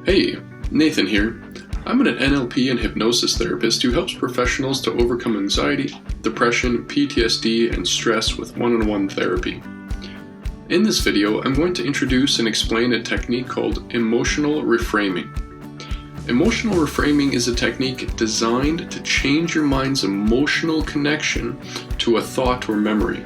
Hey, Nathan here. I'm an NLP and hypnosis therapist who helps professionals to overcome anxiety, depression, PTSD, and stress with one-on-one therapy. In this video, I'm going to introduce and explain a technique called Emotional Reframing. Emotional reframing is a technique designed to change your mind's emotional connection to a thought or memory.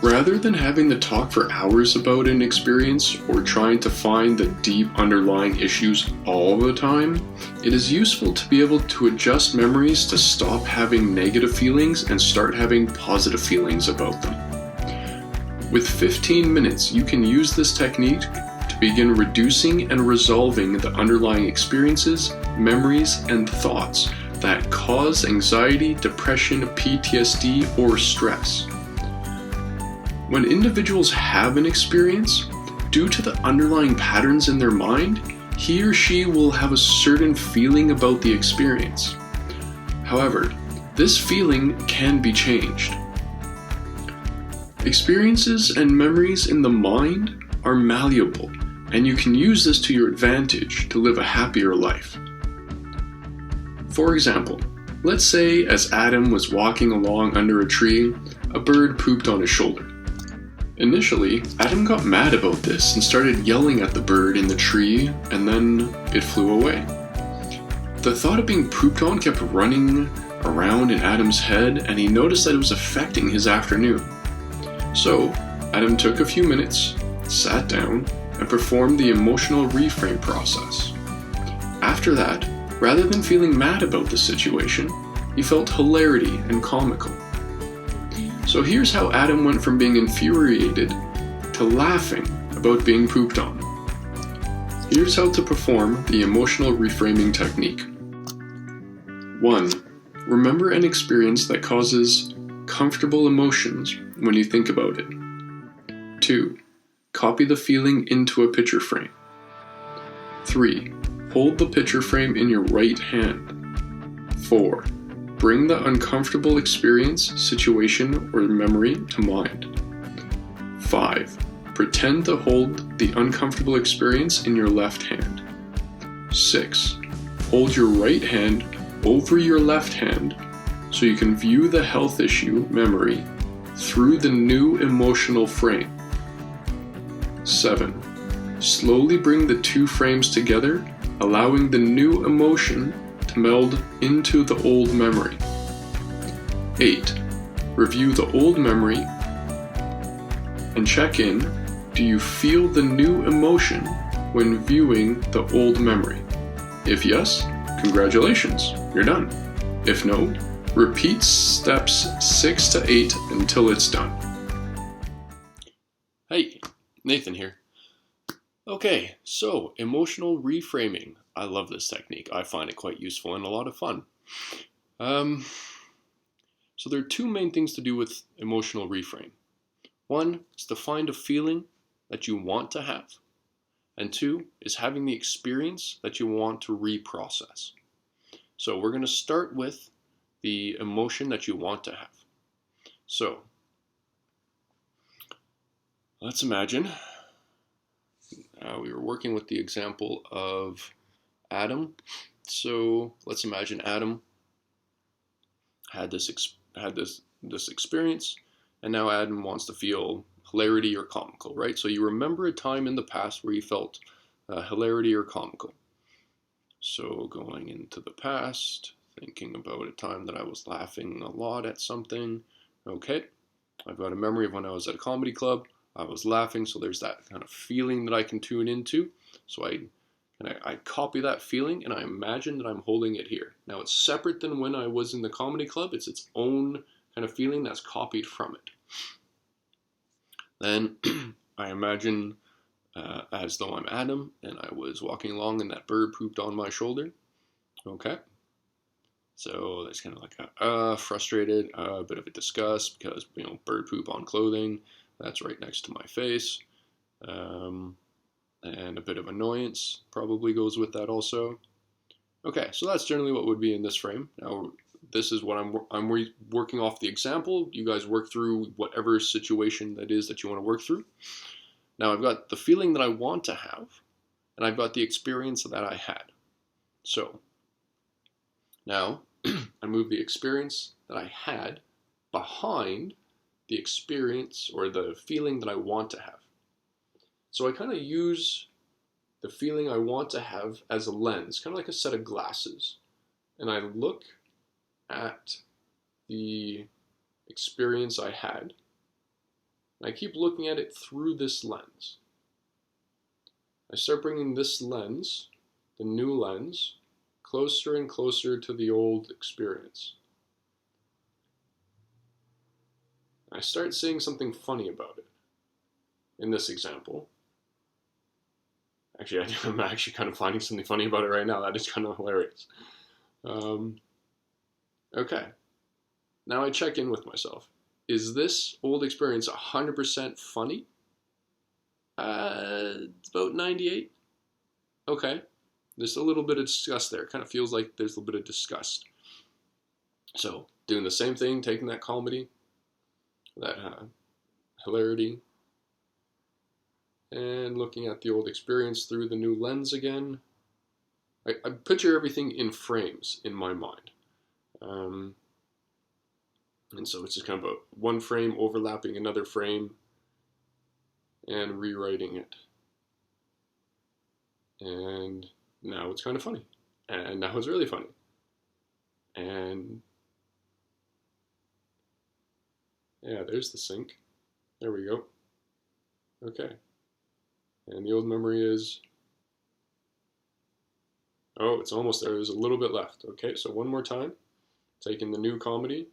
Rather than having to talk for hours about an experience or trying to find the deep underlying issues all the time, it is useful to be able to adjust memories to stop having negative feelings and start having positive feelings about them. With 15 minutes, you can use this technique to begin reducing and resolving the underlying experiences, memories, and thoughts that cause anxiety, depression, PTSD, or stress. When individuals have an experience, due to the underlying patterns in their mind, he or she will have a certain feeling about the experience. However, this feeling can be changed. Experiences and memories in the mind are malleable, and you can use this to your advantage to live a happier life. For example, let's say as Adam was walking along under a tree, a bird pooped on his shoulder. Initially, Adam got mad about this and started yelling at the bird in the tree, and then it flew away. The thought of being pooped on kept running around in Adam's head, and he noticed that it was affecting his afternoon. So, Adam took a few minutes, sat down, and performed the emotional reframe process. After that, rather than feeling mad about the situation, he felt hilarity and comical. So here's how Adam went from being infuriated to laughing about being pooped on. Here's how to perform the emotional reframing technique. 1. Remember an experience that causes comfortable emotions when you think about it. 2. Copy the feeling into a picture frame. 3. Hold the picture frame in your right hand. 4. Bring the uncomfortable experience, situation, or memory to mind. 5. Pretend to hold the uncomfortable experience in your left hand. 6. Hold your right hand over your left hand so you can view the health issue memory through the new emotional frame. 7. Slowly bring the two frames together, allowing the new emotion to meld into the old memory. 8. Review the old memory and check in. Do you feel the new emotion when viewing the old memory? If yes, congratulations, you're done. If no, repeat steps 6 to 8 until it's done. Hey, Nathan here. Okay, so emotional reframing. I love this technique. I find it quite useful and a lot of fun. So there are two main things to do with emotional reframe. One is to find a feeling that you want to have. And 2 is having the experience that you want to reprocess. So we're going to start with the emotion that you want to have. So let's imagine we were working with the example of Adam. So let's imagine Adam had this experience, and now Adam wants to feel hilarity or comical, right? So you remember a time in the past where you felt hilarity or comical. So going into the past, thinking about a time that I was laughing a lot at something. Okay, I've got a memory of when I was at a comedy club. I was laughing, so there's that kind of feeling that I can tune into. So I copy that feeling and I imagine that I'm holding it here. Now it's separate than when I was in the comedy club. It's its own kind of feeling that's copied from it. Then I imagine as though I'm Adam and I was walking along and that bird pooped on my shoulder. Okay. So there's kind of like a frustrated, a bit of a disgust because, bird poop on clothing. That's right next to my face. And a bit of annoyance probably goes with that also. Okay, so that's generally what would be in this frame. Now, this is what I'm working off the example. You guys work through whatever situation that is that you want to work through. Now, I've got the feeling that I want to have, and I've got the experience that I had. So now I move the experience that I had behind the experience or the feeling that I want to have. So I kind of use the feeling I want to have as a lens, kind of like a set of glasses. And I look at the experience I had, and I keep looking at it through this lens. I start bringing this lens, the new lens, closer and closer to the old experience. I start seeing something funny about it. In this example, actually, I'm actually kind of finding something funny about it right now. That is kind of hilarious. Okay, now I check in with myself. Is this old experience 100% funny? It's about 98. Okay, there's a little bit of disgust there. It kind of feels like there's a little bit of disgust. So, doing the same thing, taking that comedy, that hilarity, and looking at the old experience through the new lens again. I picture everything in frames in my mind. And so it's just kind of a one frame overlapping another frame and rewriting it. And now it's kind of funny. And now it's really funny. And yeah, there's the sync. There we go. Okay. And the old memory is, oh, it's almost there. There's a little bit left. Okay, so one more time. Taking the new comedy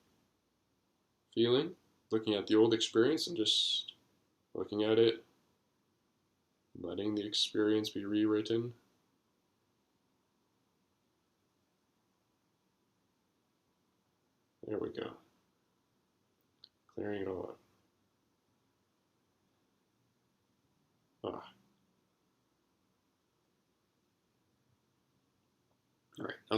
feeling, looking at the old experience and just looking at it, letting the experience be rewritten. There we go. Clearing it all up. All right, now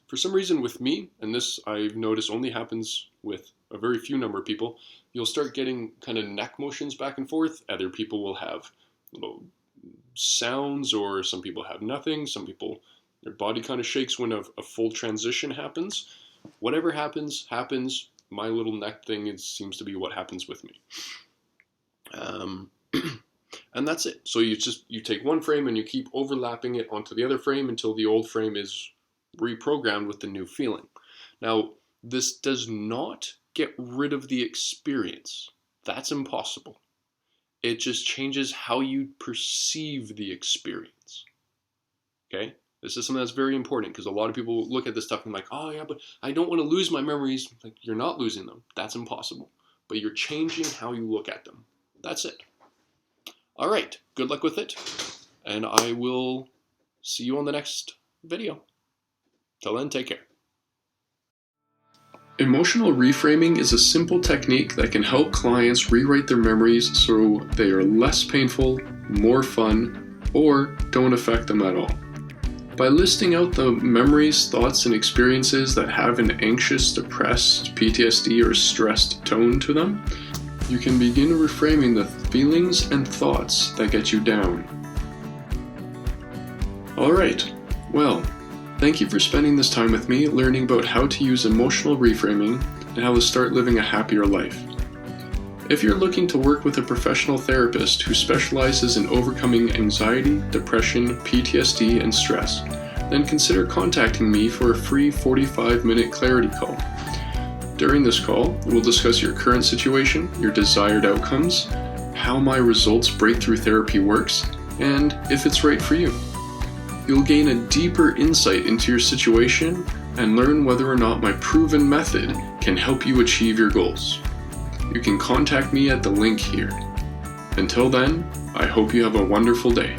for some reason with me, and this I've noticed only happens with a very few number of people, you'll start getting kind of neck motions back and forth. Other people will have little sounds, or some people have nothing. Some people, their body kind of shakes when a full transition happens. Whatever happens. My little neck thing seems to be what happens with me. And that's it. So you take one frame and you keep overlapping it onto the other frame until the old frame is reprogrammed with the new feeling. Now, this does not get rid of the experience. That's impossible. It just changes how you perceive the experience. Okay? This is something that's very important, because a lot of people look at this stuff and like, oh yeah, but I don't want to lose my memories. Like, you're not losing them. That's impossible. But you're changing how you look at them. That's it. All right, good luck with it, and I will see you on the next video. Till then, take care. Emotional reframing is a simple technique that can help clients rewrite their memories so they are less painful, more fun, or don't affect them at all. By listing out the memories, thoughts, and experiences that have an anxious, depressed, PTSD, or stressed tone to them, you can begin reframing the feelings and thoughts that get you down. Alright, well, thank you for spending this time with me learning about how to use emotional reframing and how to start living a happier life. If you're looking to work with a professional therapist who specializes in overcoming anxiety, depression, PTSD, and stress, then consider contacting me for a free 45-minute clarity call. During this call, we'll discuss your current situation, your desired outcomes, how my results breakthrough therapy works, and if it's right for you. You'll gain a deeper insight into your situation and learn whether or not my proven method can help you achieve your goals. You can contact me at the link here. Until then, I hope you have a wonderful day.